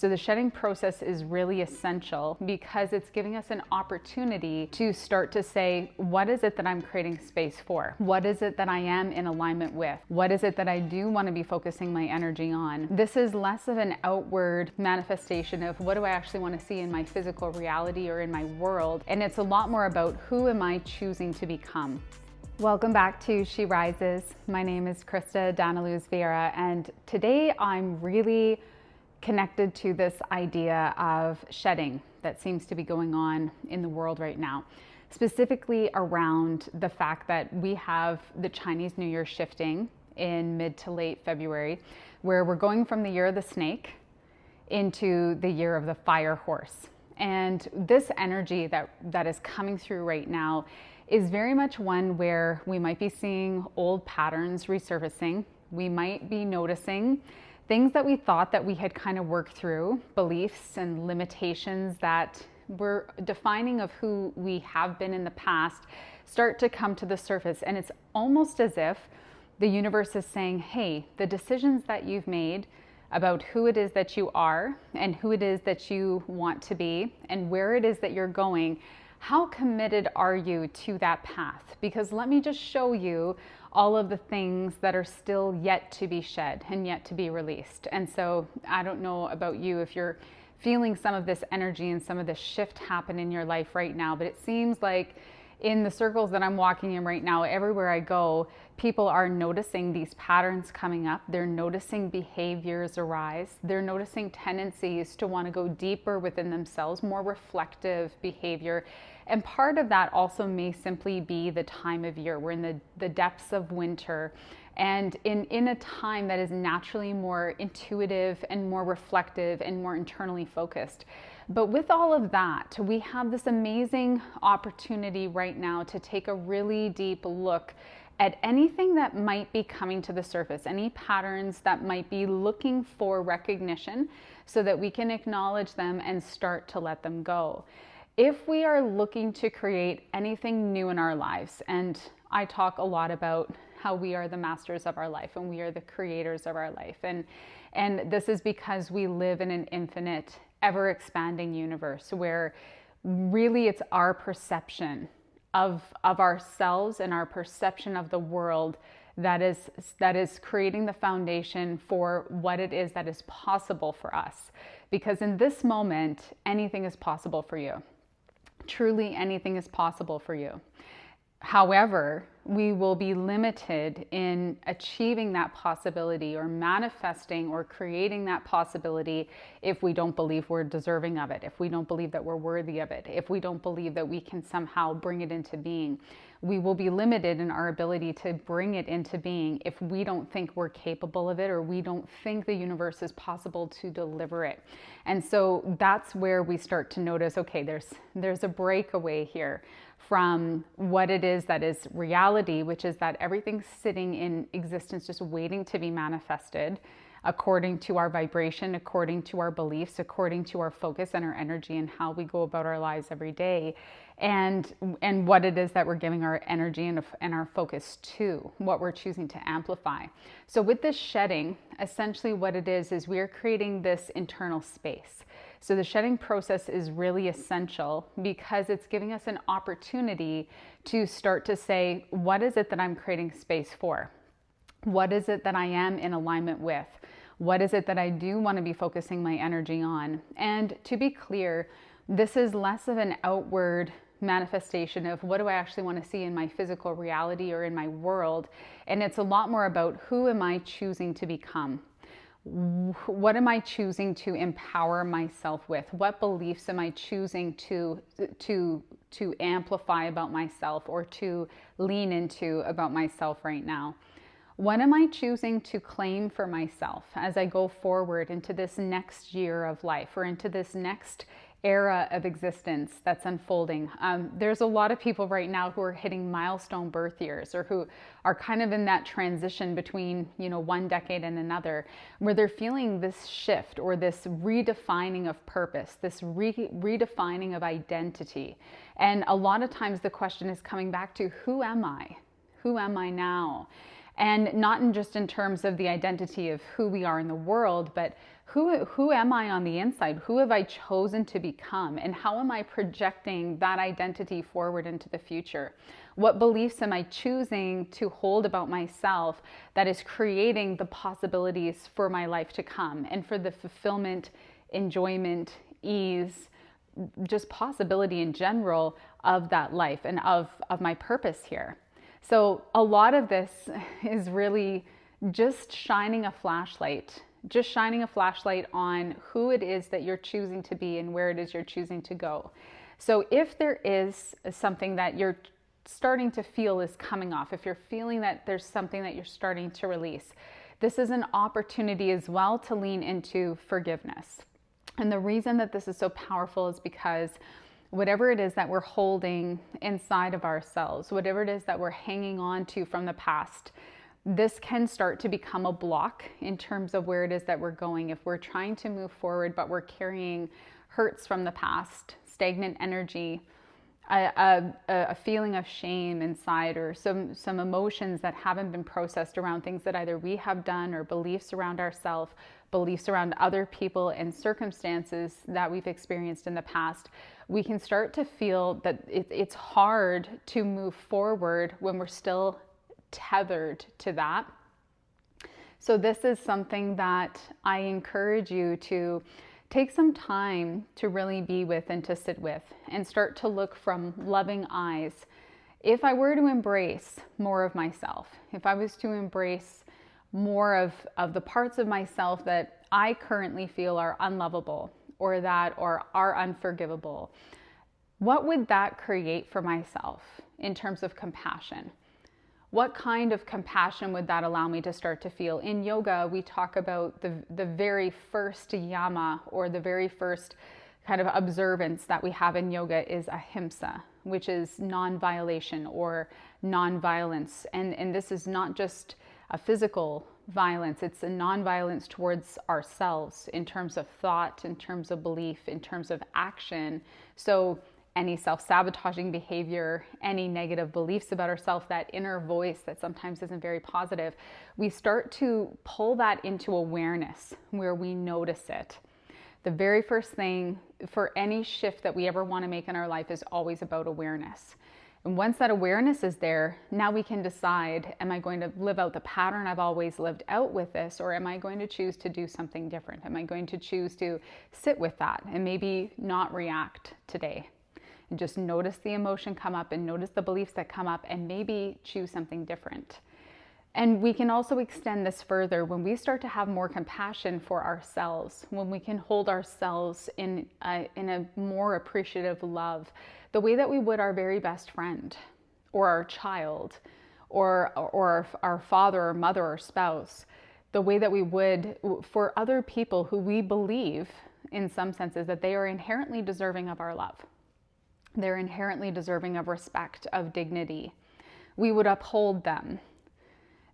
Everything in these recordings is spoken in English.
So the shedding process is really essential because it's giving us an opportunity to start to say, what is it that I'm creating space for? What is it that I am in alignment with? What is it that I do want to be focusing my energy on? This is less of an outward manifestation of what do I actually want to see in my physical reality or in my world. And it's a lot more about who am I choosing to become. Welcome back to She Rises. My name is Krista Daniluz Vieira, and today I'm really connected to this idea of shedding that seems to be going on in the world right now, specifically around the fact that we have the Chinese New Year shifting in mid to late February, where we're going from the year of the snake into the year of the fire horse. And this energy that is coming through right now is very much one where we might be seeing old patterns resurfacing. We might be noticing things that we thought that we had kind of worked through, beliefs and limitations that were defining of who we have been in the past start to come to the surface. And it's almost as if the universe is saying, hey, the decisions that you've made about who it is that you are and who it is that you want to be and where it is that you're going, how committed are you to that path? Because let me just show you all of the things that are still yet to be shed and yet to be released. And so I don't know about you if you're feeling some of this energy and some of this shift happen in your life right now, but it seems like in the circles that I'm walking in right now, everywhere I go, people are noticing these patterns coming up. They're noticing behaviors arise. They're noticing tendencies to want to go deeper within themselves, more reflective behavior. And part of that also may simply be the time of year. We're in the depths of winter, and in a time that is naturally more intuitive and more reflective and more internally focused. But with all of that, we have this amazing opportunity right now to take a really deep look at anything that might be coming to the surface, any patterns that might be looking for recognition so that we can acknowledge them and start to let them go. If we are looking to create anything new in our lives, and I talk a lot about how we are the masters of our life and we are the creators of our life. And this is because we live in an infinite, ever expanding universe where really it's our perception of ourselves and our perception of the world that is creating the foundation for what it is that is possible for us. Because in this moment, anything is possible for you. Truly anything is possible for you. However, we will be limited in achieving that possibility or manifesting or creating that possibility if we don't believe we're deserving of it, if we don't believe that we're worthy of it, if we don't believe that we can somehow bring it into being. We will be limited in our ability to bring it into being if we don't think we're capable of it or we don't think the universe is possible to deliver it. And so that's where we start to notice, okay, there's a breakaway here from what it is that is reality, which is that everything's sitting in existence just waiting to be manifested according to our vibration, according to our beliefs, according to our focus and our energy and how we go about our lives every day, and what it is that we're giving our energy and our focus to, what we're choosing to amplify. So with this shedding, essentially what it is we are creating this internal space. So the shedding process is really essential because it's giving us an opportunity to start to say, what is it that I'm creating space for? What is it that I am in alignment with? What is it that I do want to be focusing my energy on? And to be clear, this is less of an outward manifestation of what do I actually want to see in my physical reality or in my world. And it's a lot more about who am I choosing to become? What am I choosing to empower myself with? What beliefs am I choosing to amplify about myself or to lean into about myself right now? What am I choosing to claim for myself as I go forward into this next year of life or into this next era of existence that's unfolding? There's a lot of people right now who are hitting milestone birth years or who are kind of in that transition between, one decade and another, where they're feeling this shift or this redefining of purpose, this redefining of identity. And a lot of times the question is coming back to, who am I? Who am I now? And not just in terms of the identity of who we are in the world, but Who am I on the inside? Who have I chosen to become? And how am I projecting that identity forward into the future? What beliefs am I choosing to hold about myself that is creating the possibilities for my life to come and for the fulfillment, enjoyment, ease, just possibility in general of that life and of my purpose here? So a lot of this is really just shining a flashlight on who it is that you're choosing to be and where it is you're choosing to go. So if there is something that you're starting to feel is coming off, if you're feeling that there's something that you're starting to release, this is an opportunity as well to lean into forgiveness. And the reason that this is so powerful is because whatever it is that we're holding inside of ourselves, whatever it is that we're hanging on to from the past, this can start to become a block in terms of where it is that we're going. If we're trying to move forward, but we're carrying hurts from the past, stagnant energy, a feeling of shame inside, or some emotions that haven't been processed around things that either we have done, or beliefs around ourselves, beliefs around other people and circumstances that we've experienced in the past, we can start to feel that it's hard to move forward when we're still tethered to that. So this is something that I encourage you to take some time to really be with and to sit with and start to look from loving eyes. If I were to embrace more of myself, if I was to embrace more of the parts of myself that I currently feel are unlovable or are unforgivable, what would that create for myself in terms of compassion? What kind of compassion would that allow me to start to feel? In yoga, we talk about the very first yama, or the very first kind of observance that we have in yoga is ahimsa, which is non-violation or non-violence. And this is not just a physical violence, it's a non-violence towards ourselves in terms of thought, in terms of belief, in terms of action. So any self-sabotaging behavior, any negative beliefs about ourselves, that inner voice that sometimes isn't very positive, we start to pull that into awareness where we notice it. The very first thing for any shift that we ever want to make in our life is always about awareness. And once that awareness is there, now we can decide, am I going to live out the pattern I've always lived out with this, or am I going to choose to do something different? Am I going to choose to sit with that and maybe not react today? And just notice the emotion come up and notice the beliefs that come up and maybe choose something different. And we can also extend this further when we start to have more compassion for ourselves, when we can hold ourselves in a more appreciative love, the way that we would our very best friend or our child or our father or mother or spouse, the way that we would for other people who we believe in some senses that they are inherently deserving of our love. They're inherently deserving of respect, of dignity. We would uphold them.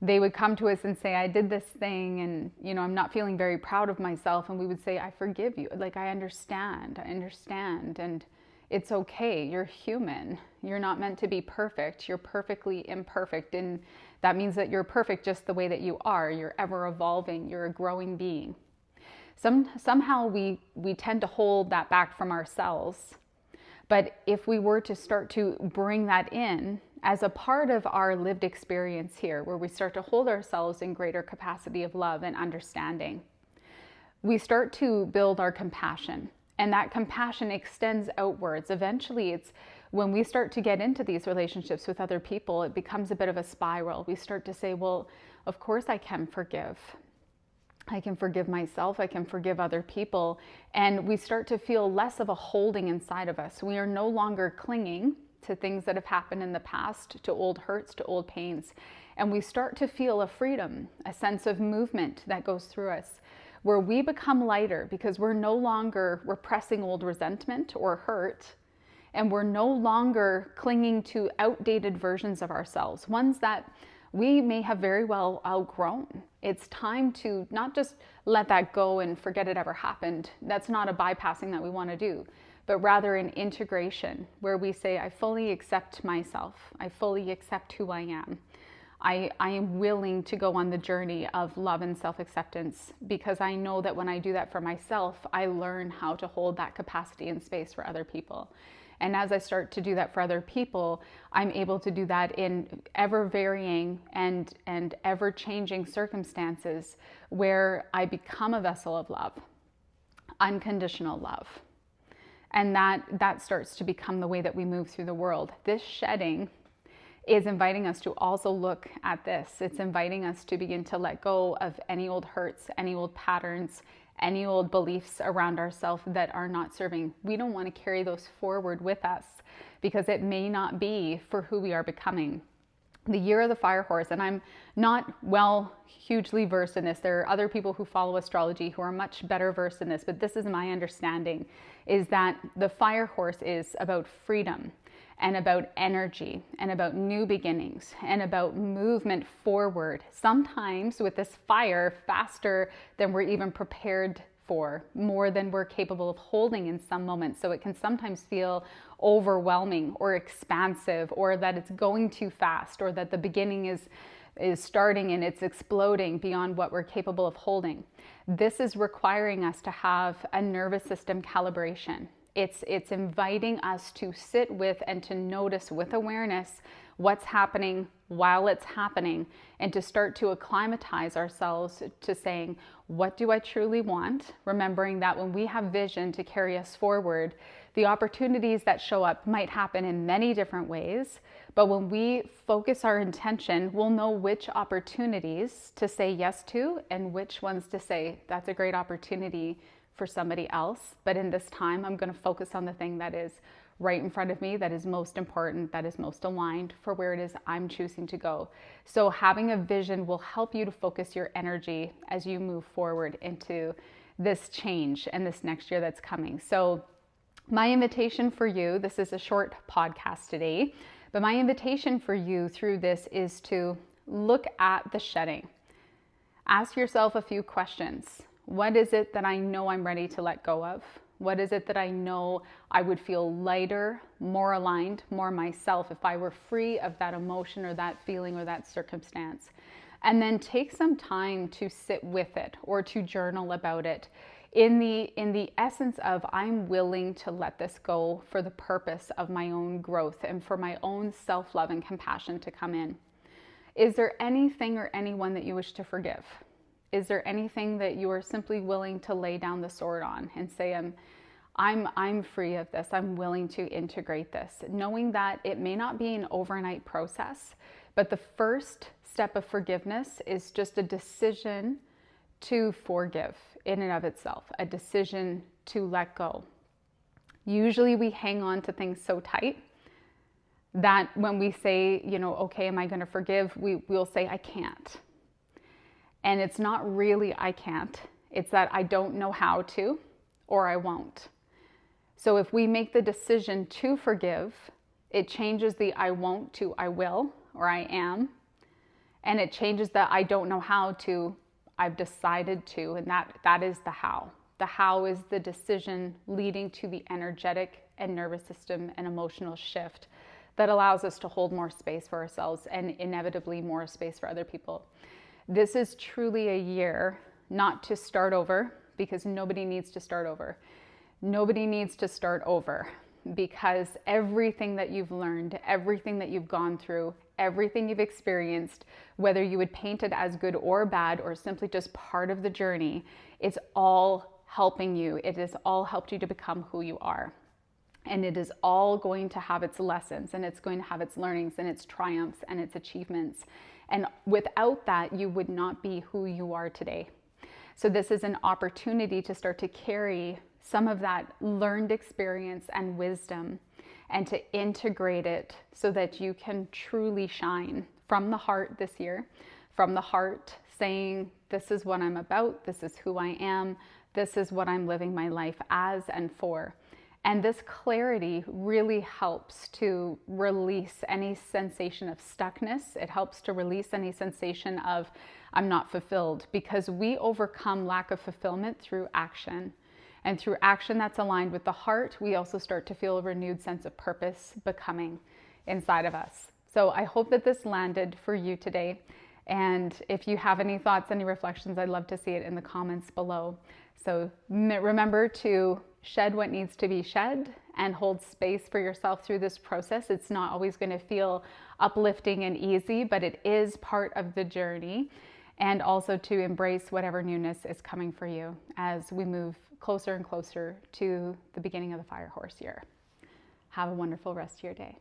They would come to us and say, I did this thing and, I'm not feeling very proud of myself. And we would say, I forgive you. Like, I understand. And it's okay. You're human. You're not meant to be perfect. You're perfectly imperfect. And that means that you're perfect just the way that you are. You're ever evolving. You're a growing being. Somehow we tend to hold that back from ourselves. But if we were to start to bring that in as a part of our lived experience here, where we start to hold ourselves in greater capacity of love and understanding, we start to build our compassion. And that compassion extends outwards. Eventually, it's when we start to get into these relationships with other people, it becomes a bit of a spiral. We start to say, well, of course I can forgive. I can forgive myself, I can forgive other people, and we start to feel less of a holding inside of us. We are no longer clinging to things that have happened in the past, to old hurts, to old pains, and we start to feel a freedom, a sense of movement that goes through us, where we become lighter because we're no longer repressing old resentment or hurt, and we're no longer clinging to outdated versions of ourselves, ones that we may have very well outgrown. It's time to not just let that go and forget it ever happened. That's not a bypassing that we want to do, but rather an integration where we say, I fully accept myself. I fully accept who I am. I am willing to go on the journey of love and self-acceptance, because I know that when I do that for myself, I learn how to hold that capacity and space for other people. And as I start to do that for other people, I'm able to do that in ever varying and ever changing circumstances where I become a vessel of love, unconditional love. And that starts to become the way that we move through the world. This shedding is inviting us to also look at this. It's inviting us to begin to let go of any old hurts, any old patterns, any old beliefs around ourselves that are not serving. We don't want to carry those forward with us, because it may not be for who we are becoming. The year of the fire horse, and I'm not hugely versed in this. There are other people who follow astrology who are much better versed in this, but this is my understanding, is that the fire horse is about freedom and about energy and about new beginnings and about movement forward. Sometimes with this fire, faster than we're even prepared for, more than we're capable of holding in some moments. So it can sometimes feel overwhelming or expansive, or that it's going too fast, or that the beginning is starting and it's exploding beyond what we're capable of holding. This is requiring us to have a nervous system calibration. It's inviting us to sit with and to notice with awareness what's happening while it's happening, and to start to acclimatize ourselves to saying, what do I truly want? Remembering that when we have vision to carry us forward, the opportunities that show up might happen in many different ways, but when we focus our intention, we'll know which opportunities to say yes to and which ones to say, that's a great opportunity for somebody else, but in this time, I'm going to focus on the thing that is right in front of me, that is most important, that is most aligned for where it is I'm choosing to go. So having a vision will help you to focus your energy as you move forward into this change and this next year that's coming. So my invitation for you, this is a short podcast today, but my invitation for you through this is to look at the shedding. Ask yourself a few questions. What is it that I know I'm ready to let go of? What is it that I know I would feel lighter, more aligned, more myself if I were free of that emotion or that feeling or that circumstance? And then take some time to sit with it or to journal about it in the essence of, I'm willing to let this go for the purpose of my own growth and for my own self-love and compassion to come in. Is there anything or anyone that you wish to forgive? Is there anything that you are simply willing to lay down the sword on and say, I'm free of this. I'm willing to integrate this, knowing that it may not be an overnight process, but the first step of forgiveness is just a decision to forgive in and of itself, a decision to let go. Usually we hang on to things so tight that when we say, okay, am I going to forgive? We'll say, I can't. And it's not really I can't. It's that I don't know how to, or I won't. So if we make the decision to forgive, it changes the I won't to I will, or I am. And it changes the I don't know how to I've decided to, and that is the how. The how is the decision leading to the energetic and nervous system and emotional shift that allows us to hold more space for ourselves and inevitably more space for other people. This is truly a year not to start over, because nobody needs to start over. Nobody needs to start over, because everything that you've learned, everything that you've gone through, everything you've experienced, whether you would paint it as good or bad or simply just part of the journey, it's all helping you. It has all helped you to become who you are. And it is all going to have its lessons, and it's going to have its learnings and its triumphs and its achievements. And without that, you would not be who you are today. So this is an opportunity to start to carry some of that learned experience and wisdom and to integrate it so that you can truly shine from the heart this year, from the heart saying, this is what I'm about, this is who I am, this is what I'm living my life as and for. And this clarity really helps to release any sensation of stuckness. It helps to release any sensation of I'm not fulfilled, because we overcome lack of fulfillment through action. And through action that's aligned with the heart, we also start to feel a renewed sense of purpose becoming inside of us. So I hope that this landed for you today. And if you have any thoughts, any reflections, I'd love to see it in the comments below. So remember to shed what needs to be shed and hold space for yourself through this process. It's not always going to feel uplifting and easy, but it is part of the journey. And also to embrace whatever newness is coming for you as we move closer and closer to the beginning of the Fire Horse year. Have a wonderful rest of your day.